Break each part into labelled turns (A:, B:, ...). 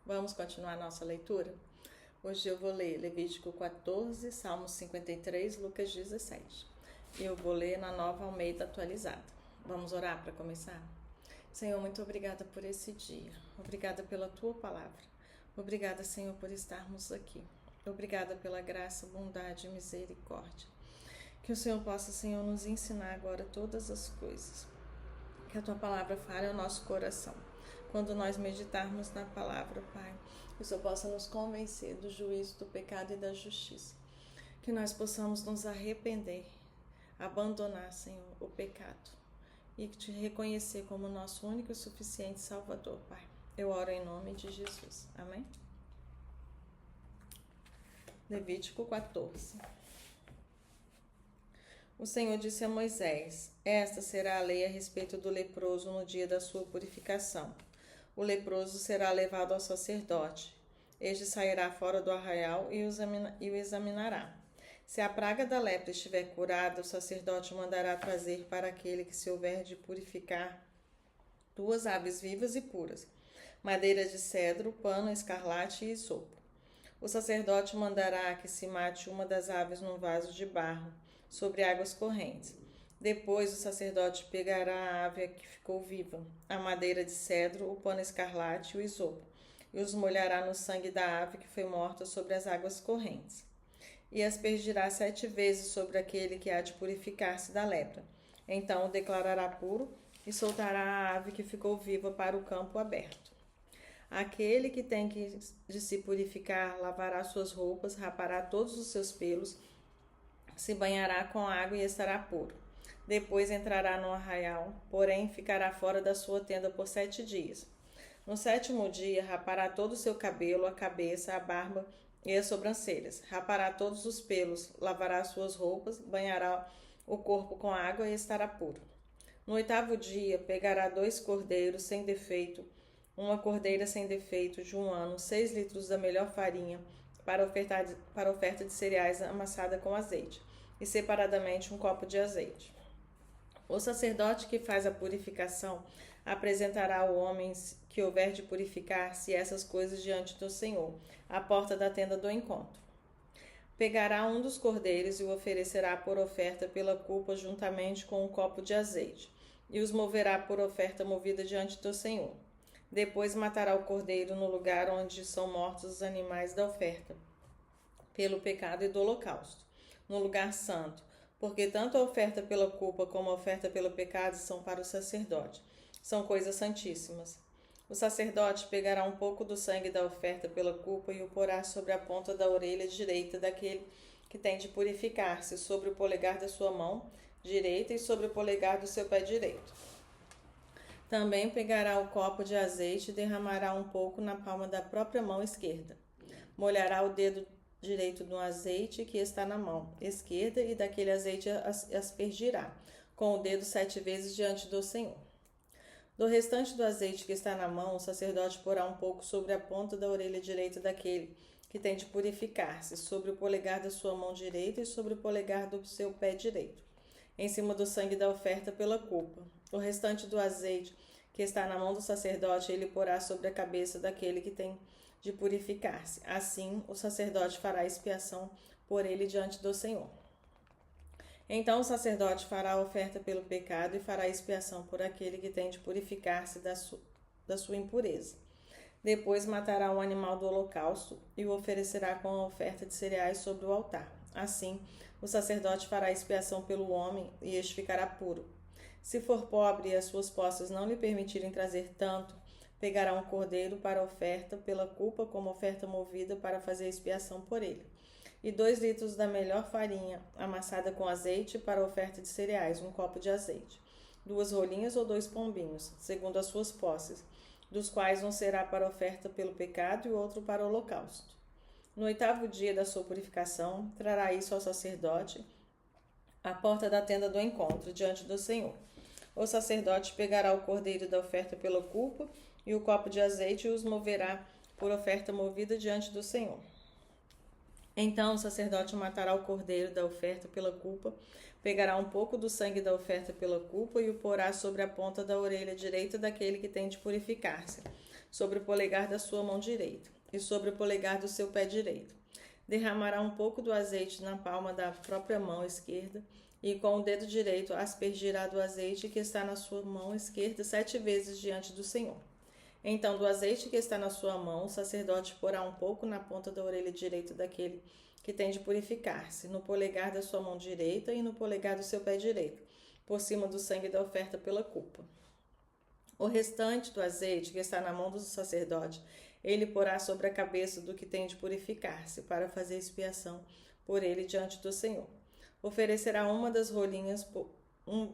A: Vamos continuar nossa leitura? Hoje eu vou ler Levítico 14, Salmos 53, Lucas 17. E eu vou ler na Nova Almeida atualizada. Vamos orar para começar? Senhor, muito obrigada por esse dia. Obrigada pela tua palavra. Obrigada, Senhor, por estarmos aqui. Obrigada pela graça, bondade e misericórdia. Que o Senhor possa, Senhor, nos ensinar agora todas as coisas. Que a tua palavra fale ao nosso coração. Quando nós meditarmos na palavra, Pai, que o Senhor possa nos convencer do juízo, do pecado e da justiça. Que nós possamos nos arrepender, abandonar, Senhor, o pecado e te reconhecer como nosso único e suficiente Salvador, Pai. Eu oro em nome de Jesus. Amém? Levítico 14. O Senhor disse a Moisés: Esta será a lei a respeito do leproso no dia da sua purificação. O leproso será levado ao sacerdote. Este sairá fora do arraial e o examinará. Se a praga da lepra estiver curada, o sacerdote mandará trazer para aquele que se houver de purificar 2 aves vivas e puras, madeira de cedro, pano, escarlate e isopo. O sacerdote mandará que se mate uma das aves num vaso de barro, sobre águas correntes. Depois o sacerdote pegará a ave que ficou viva, a madeira de cedro, o pano escarlate e o isopo, e os molhará no sangue da ave que foi morta sobre as águas correntes. E aspergirá 7 vezes sobre aquele que há de purificar-se da lepra. Então o declarará puro e soltará a ave que ficou viva para o campo aberto. Aquele que tem de se purificar lavará suas roupas, rapará todos os seus pelos, se banhará com água e estará puro. Depois entrará no arraial, porém ficará fora da sua tenda por 7 dias. No 7º dia, rapará todo o seu cabelo, a cabeça, a barba e as sobrancelhas. Rapará todos os pelos, lavará suas roupas, banhará o corpo com água e estará puro. No 8º dia, pegará 2 cordeiros sem defeito, uma cordeira sem defeito de 1 ano, 6 litros da melhor farinha, para oferta de cereais amassada com azeite, e separadamente 1 copo de azeite. O sacerdote que faz a purificação apresentará ao homem que houver de purificar-se essas coisas diante do Senhor, à porta da tenda do encontro. Pegará um dos cordeiros e o oferecerá por oferta pela culpa juntamente com 1 copo de azeite, e os moverá por oferta movida diante do Senhor. Depois matará o cordeiro no lugar onde são mortos os animais da oferta, pelo pecado e do holocausto, no lugar santo, porque tanto a oferta pela culpa como a oferta pelo pecado são para o sacerdote. São coisas santíssimas. O sacerdote pegará um pouco do sangue da oferta pela culpa e o porá sobre a ponta da orelha direita daquele que tem de purificar-se, sobre o polegar da sua mão direita e sobre o polegar do seu pé direito. Também pegará o copo de azeite e derramará um pouco na palma da própria mão esquerda. Molhará o dedo direito no azeite que está na mão esquerda e daquele azeite aspergirá com o dedo 7 vezes diante do Senhor. Do restante do azeite que está na mão, o sacerdote porá um pouco sobre a ponta da orelha direita daquele que tem de purificar-se, sobre o polegar da sua mão direita e sobre o polegar do seu pé direito, em cima do sangue da oferta pela culpa. O restante do azeite que está na mão do sacerdote, ele porá sobre a cabeça daquele que tem de purificar-se. Assim, o sacerdote fará expiação por ele diante do Senhor. Então o sacerdote fará a oferta pelo pecado e fará expiação por aquele que tem de purificar-se da sua impureza. Depois matará um animal do holocausto e o oferecerá com a oferta de cereais sobre o altar. Assim, o sacerdote fará expiação pelo homem e este ficará puro. Se for pobre e as suas posses não lhe permitirem trazer tanto, pegará um cordeiro para oferta pela culpa como oferta movida para fazer expiação por ele, e 2 litros da melhor farinha amassada com azeite para oferta de cereais, 1 copo de azeite, 2 rolinhas ou 2 pombinhos, segundo as suas posses, dos quais um será para oferta pelo pecado e o outro para o holocausto. No 8º dia da sua purificação, trará isso ao sacerdote à porta da tenda do encontro, diante do Senhor. O sacerdote pegará o cordeiro da oferta pela culpa e o copo de azeite e os moverá por oferta movida diante do Senhor. Então o sacerdote matará o cordeiro da oferta pela culpa, pegará um pouco do sangue da oferta pela culpa e o porá sobre a ponta da orelha direita daquele que tem de purificar-se, sobre o polegar da sua mão direita e sobre o polegar do seu pé direito. Derramará um pouco do azeite na palma da própria mão esquerda e com o dedo direito aspergirá do azeite que está na sua mão esquerda 7 vezes diante do Senhor. Então, do azeite que está na sua mão, o sacerdote porá um pouco na ponta da orelha direita daquele que tem de purificar-se, no polegar da sua mão direita e no polegar do seu pé direito, por cima do sangue da oferta pela culpa. O restante do azeite que está na mão do sacerdote, ele porá sobre a cabeça do que tem de purificar-se, para fazer expiação por ele diante do Senhor. Oferecerá uma das rolinhas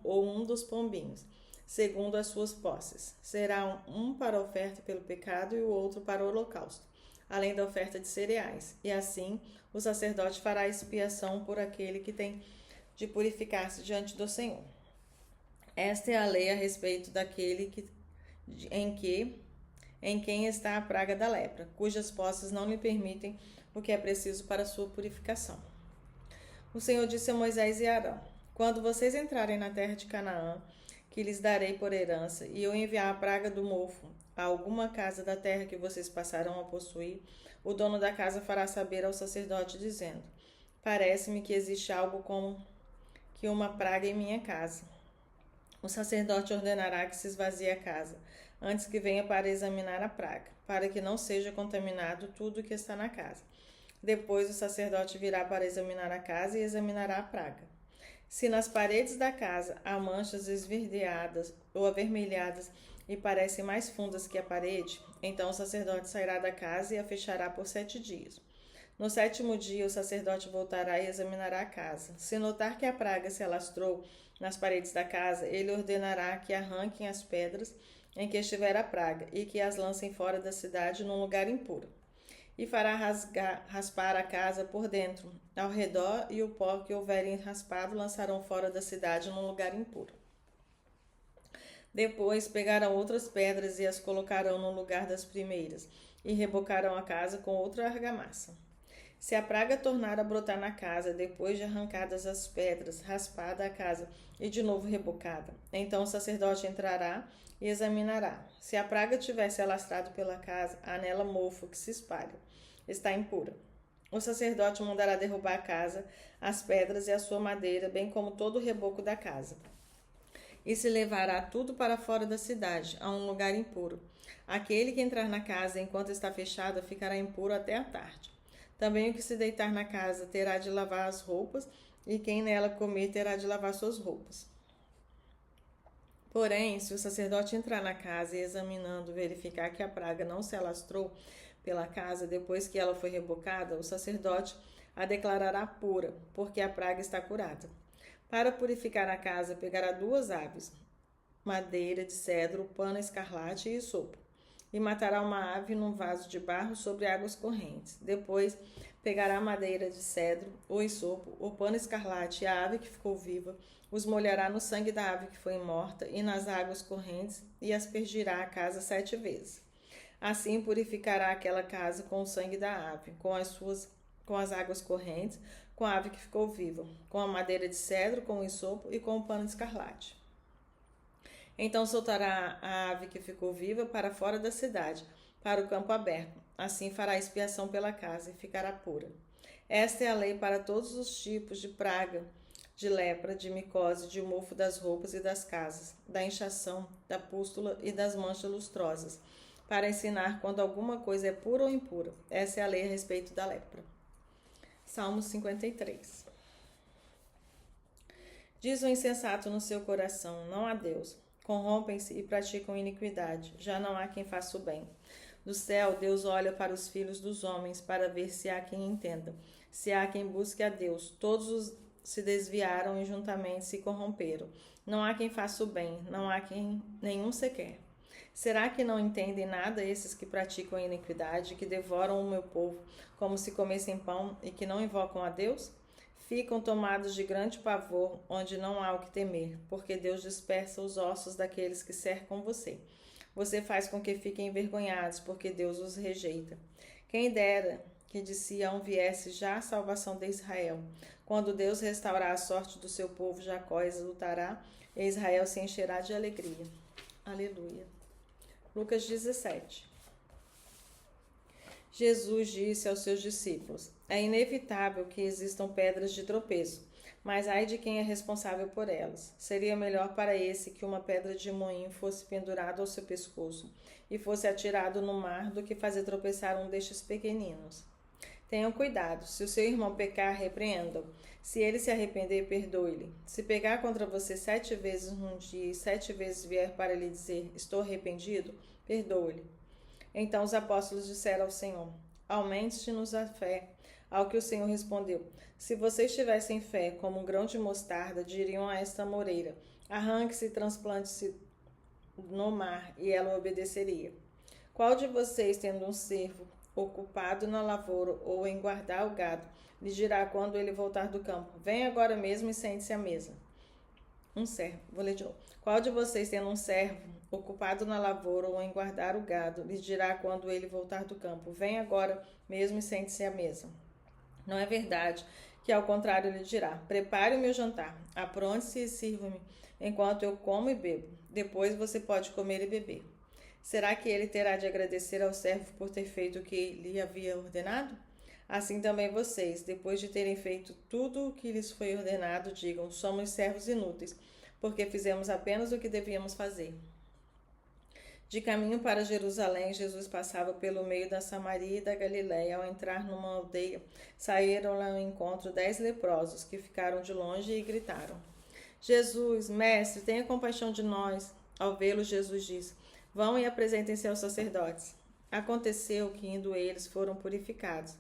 A: ou um dos pombinhos, segundo as suas posses. Será um para a oferta pelo pecado e o outro para o holocausto, além da oferta de cereais. E assim o sacerdote fará expiação por aquele que tem de purificar-se diante do Senhor. Esta é a lei a respeito daquele em quem está a praga da lepra, cujas posses não lhe permitem o que é preciso para a sua purificação. O Senhor disse a Moisés e Arão: quando vocês entrarem na terra de Canaã, que lhes darei por herança, e eu enviar a praga do mofo a alguma casa da terra que vocês passarão a possuir, o dono da casa fará saber ao sacerdote, dizendo: parece-me que existe algo como que uma praga em minha casa. O sacerdote ordenará que se esvazie a casa, antes que venha para examinar a praga, para que não seja contaminado tudo o que está na casa. Depois o sacerdote virá para examinar a casa e examinará a praga. Se nas paredes da casa há manchas esverdeadas ou avermelhadas e parecem mais fundas que a parede, então o sacerdote sairá da casa e a fechará por 7 dias. No 7º dia, o sacerdote voltará e examinará a casa. Se notar que a praga se alastrou nas paredes da casa, ele ordenará que arranquem as pedras em que estiver a praga e que as lancem fora da cidade num lugar impuro. E fará raspar a casa por dentro, ao redor, e o pó que houverem raspado lançarão fora da cidade num lugar impuro. Depois pegarão outras pedras e as colocarão no lugar das primeiras, e rebocarão a casa com outra argamassa. Se a praga tornar a brotar na casa, depois de arrancadas as pedras, raspada a casa e de novo rebocada, então o sacerdote entrará e examinará. Se a praga tiver se alastrado pela casa, há nela mofo que se espalha. Está impura. O sacerdote mandará derrubar a casa, as pedras e a sua madeira, bem como todo o reboco da casa. E se levará tudo para fora da cidade, a um lugar impuro. Aquele que entrar na casa enquanto está fechada ficará impuro até a tarde. Também o que se deitar na casa terá de lavar as roupas, e quem nela comer terá de lavar suas roupas. Porém, se o sacerdote entrar na casa e, examinando, verificar que a praga não se alastrou pela casa depois que ela foi rebocada, o sacerdote a declarará pura, porque a praga está curada. Para purificar a casa, pegará 2 aves, madeira de cedro, pano escarlate e isopo, e matará uma ave num vaso de barro sobre águas correntes. Depois pegará a madeira de cedro, o isopo, o pano escarlate e a ave que ficou viva, os molhará no sangue da ave que foi morta e nas águas correntes, e aspergirá a casa 7 vezes. Assim purificará aquela casa com o sangue da ave, com as águas correntes, com a ave que ficou viva, com a madeira de cedro, com o isopo e com o pano escarlate. Então soltará a ave que ficou viva para fora da cidade, para o campo aberto. Assim fará expiação pela casa e ficará pura. Esta é a lei para todos os tipos de praga, de lepra, de micose, de mofo das roupas e das casas, da inchação, da pústula e das manchas lustrosas, para ensinar quando alguma coisa é pura ou impura. Essa é a lei a respeito da lepra. Salmo 53. Diz o insensato no seu coração: não há Deus. Corrompem-se e praticam iniquidade. Já não há quem faça o bem. Do céu, Deus olha para os filhos dos homens para ver se há quem entenda, se há quem busque a Deus. Todos se desviaram e juntamente se corromperam. Não há quem faça o bem, não há quem nenhum sequer. Será que não entendem nada esses que praticam a iniquidade, que devoram o meu povo como se comessem pão e que não invocam a Deus? Ficam tomados de grande pavor, onde não há o que temer, porque Deus dispersa os ossos daqueles que cercam você. Você faz com que fiquem envergonhados, porque Deus os rejeita. Quem dera que de Sião viesse já a salvação de Israel. Quando Deus restaurar a sorte do seu povo, Jacó exultará e Israel se encherá de alegria. Aleluia. Lucas 17. Jesus disse aos seus discípulos: é inevitável que existam pedras de tropeço, mas ai de quem é responsável por elas. Seria melhor para esse que uma pedra de moinho fosse pendurada ao seu pescoço e fosse atirado no mar do que fazer tropeçar um destes pequeninos. Tenham cuidado, se o seu irmão pecar, repreenda-o. Se ele se arrepender, perdoe-lhe. Se pegar contra você 7 vezes num dia e 7 vezes vier para lhe dizer, estou arrependido, perdoe-lhe. Então os apóstolos disseram ao Senhor, aumente-nos a fé. Ao que o Senhor respondeu, se vocês tivessem fé como um grão de mostarda, diriam a esta moreira, arranque-se e transplante-se no mar, e ela obedeceria. Qual de vocês, tendo um servo ocupado na lavoura ou em guardar o gado, lhe dirá quando ele voltar do campo, venha agora mesmo e sente-se à mesa? Vou ler de novo. Qual de vocês, tendo um servo ocupado na lavoura ou em guardar o gado, lhe dirá quando ele voltar do campo, venha agora mesmo e sente-se à mesa? Não é verdade que, ao contrário, lhe dirá, prepare o meu jantar, apronte-se e sirva-me, enquanto eu como e bebo. Depois você pode comer e beber. Será que ele terá de agradecer ao servo por ter feito o que lhe havia ordenado? Assim também vocês, depois de terem feito tudo o que lhes foi ordenado, digam, somos servos inúteis, porque fizemos apenas o que devíamos fazer. De caminho para Jerusalém, Jesus passava pelo meio da Samaria e da Galiléia. Ao entrar numa aldeia, saíram lá ao encontro 10 leprosos, que ficaram de longe e gritaram, Jesus, mestre, tenha compaixão de nós. Ao vê-lo, Jesus disse, vão e apresentem-se aos sacerdotes. Aconteceu que, indo eles, foram purificados.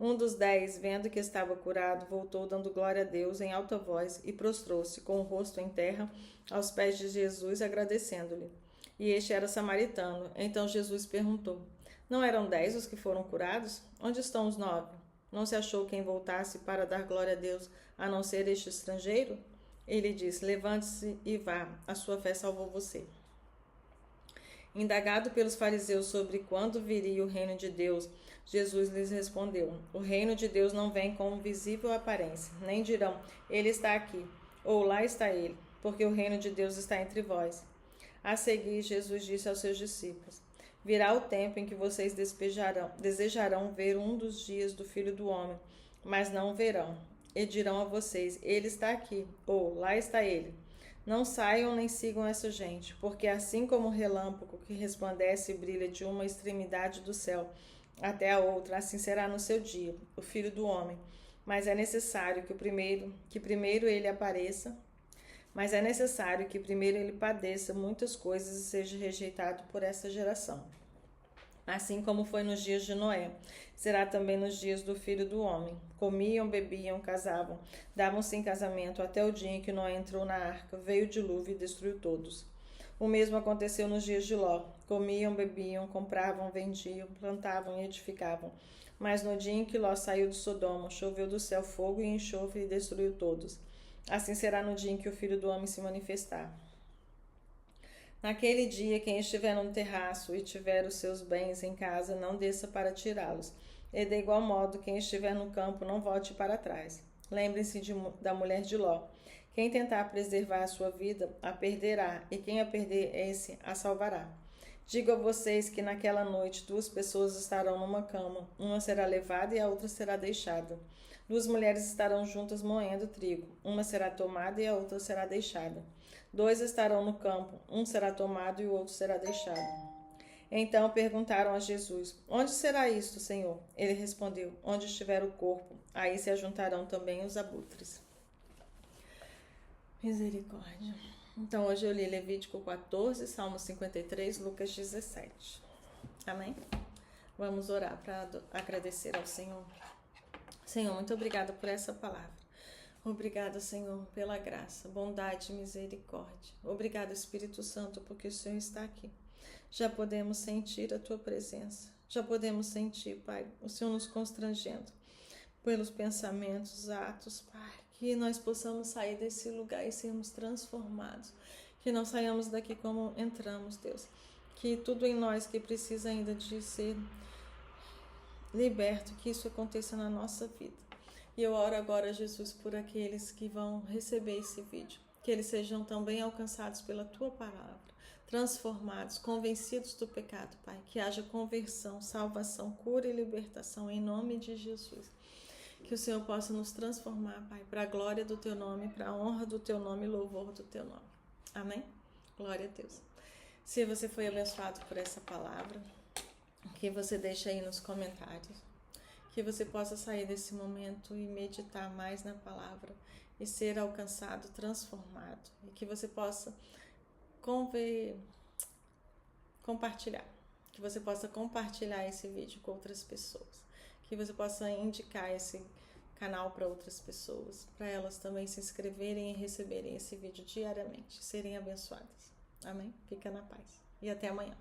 A: Um dos 10, vendo que estava curado, voltou dando glória a Deus em alta voz e prostrou-se com o rosto em terra aos pés de Jesus, agradecendo-lhe. E este era samaritano. Então Jesus perguntou, não eram 10 os que foram curados? Onde estão os 9? Não se achou quem voltasse para dar glória a Deus, a não ser este estrangeiro? Ele disse, levante-se e vá, a sua fé salvou você. Indagado pelos fariseus sobre quando viria o reino de Deus, Jesus lhes respondeu, o reino de Deus não vem com visível aparência, nem dirão, ele está aqui, ou lá está ele, porque o reino de Deus está entre vós. A seguir, Jesus disse aos seus discípulos, virá o tempo em que vocês desejarão ver um dos dias do Filho do Homem, mas não o verão. E dirão a vocês, ele está aqui, ou lá está ele. Não saiam nem sigam essa gente, porque assim como o relâmpago que resplandece e brilha de uma extremidade do céu até a outra, assim será no seu dia, o Filho do Homem. Mas é necessário que primeiro ele padeça muitas coisas e seja rejeitado por essa geração. Assim como foi nos dias de Noé, será também nos dias do Filho do Homem. Comiam, bebiam, casavam, davam-se em casamento até o dia em que Noé entrou na arca, veio o dilúvio e destruiu todos. O mesmo aconteceu nos dias de Ló. Comiam, bebiam, compravam, vendiam, plantavam e edificavam. Mas no dia em que Ló saiu de Sodoma, choveu do céu fogo e enxofre e destruiu todos. Assim será no dia em que o Filho do Homem se manifestar. Naquele dia, quem estiver no terraço e tiver os seus bens em casa, não desça para tirá-los. E de igual modo, quem estiver no campo, não volte para trás. Lembrem-se da mulher de Ló. Quem tentar preservar a sua vida, a perderá, e quem a perder, esse a salvará. Digo a vocês que naquela noite 2 pessoas estarão numa cama, uma será levada e a outra será deixada. 2 mulheres estarão juntas moendo trigo, uma será tomada e a outra será deixada. 2 estarão no campo, um será tomado e o outro será deixado. Então perguntaram a Jesus, onde será isto, Senhor? Ele respondeu, onde estiver o corpo, aí se ajuntarão também os abutres. Misericórdia. Então hoje eu li Levítico 14, Salmo 53, Lucas 17. Amém? Vamos orar para agradecer ao Senhor. Senhor, muito obrigada por essa palavra. Obrigada, Senhor, pela graça, bondade e misericórdia. Obrigada, Espírito Santo, porque o Senhor está aqui. Já podemos sentir a Tua presença. Já podemos sentir, Pai, o Senhor nos constrangendo pelos pensamentos, atos, Pai. Que nós possamos sair desse lugar e sermos transformados. Que não saiamos daqui como entramos, Deus. Que tudo em nós que precisa ainda de ser liberto, que isso aconteça na nossa vida. E eu oro agora, Jesus, por aqueles que vão receber esse vídeo. Que eles sejam também alcançados pela Tua palavra, transformados, convencidos do pecado, Pai. Que haja conversão, salvação, cura e libertação em nome de Jesus. Que o Senhor possa nos transformar, Pai, para a glória do Teu nome, para a honra do Teu nome e louvor do Teu nome. Amém? Glória a Deus. Se você foi abençoado por essa palavra, que você deixe aí nos comentários. Que você possa sair desse momento e meditar mais na palavra e ser alcançado, transformado. E que você possa compartilhar. Que você possa compartilhar esse vídeo com outras pessoas. Que você possa indicar esse canal para outras pessoas, para elas também se inscreverem e receberem esse vídeo diariamente, serem abençoadas. Amém? Fica na paz. E até amanhã.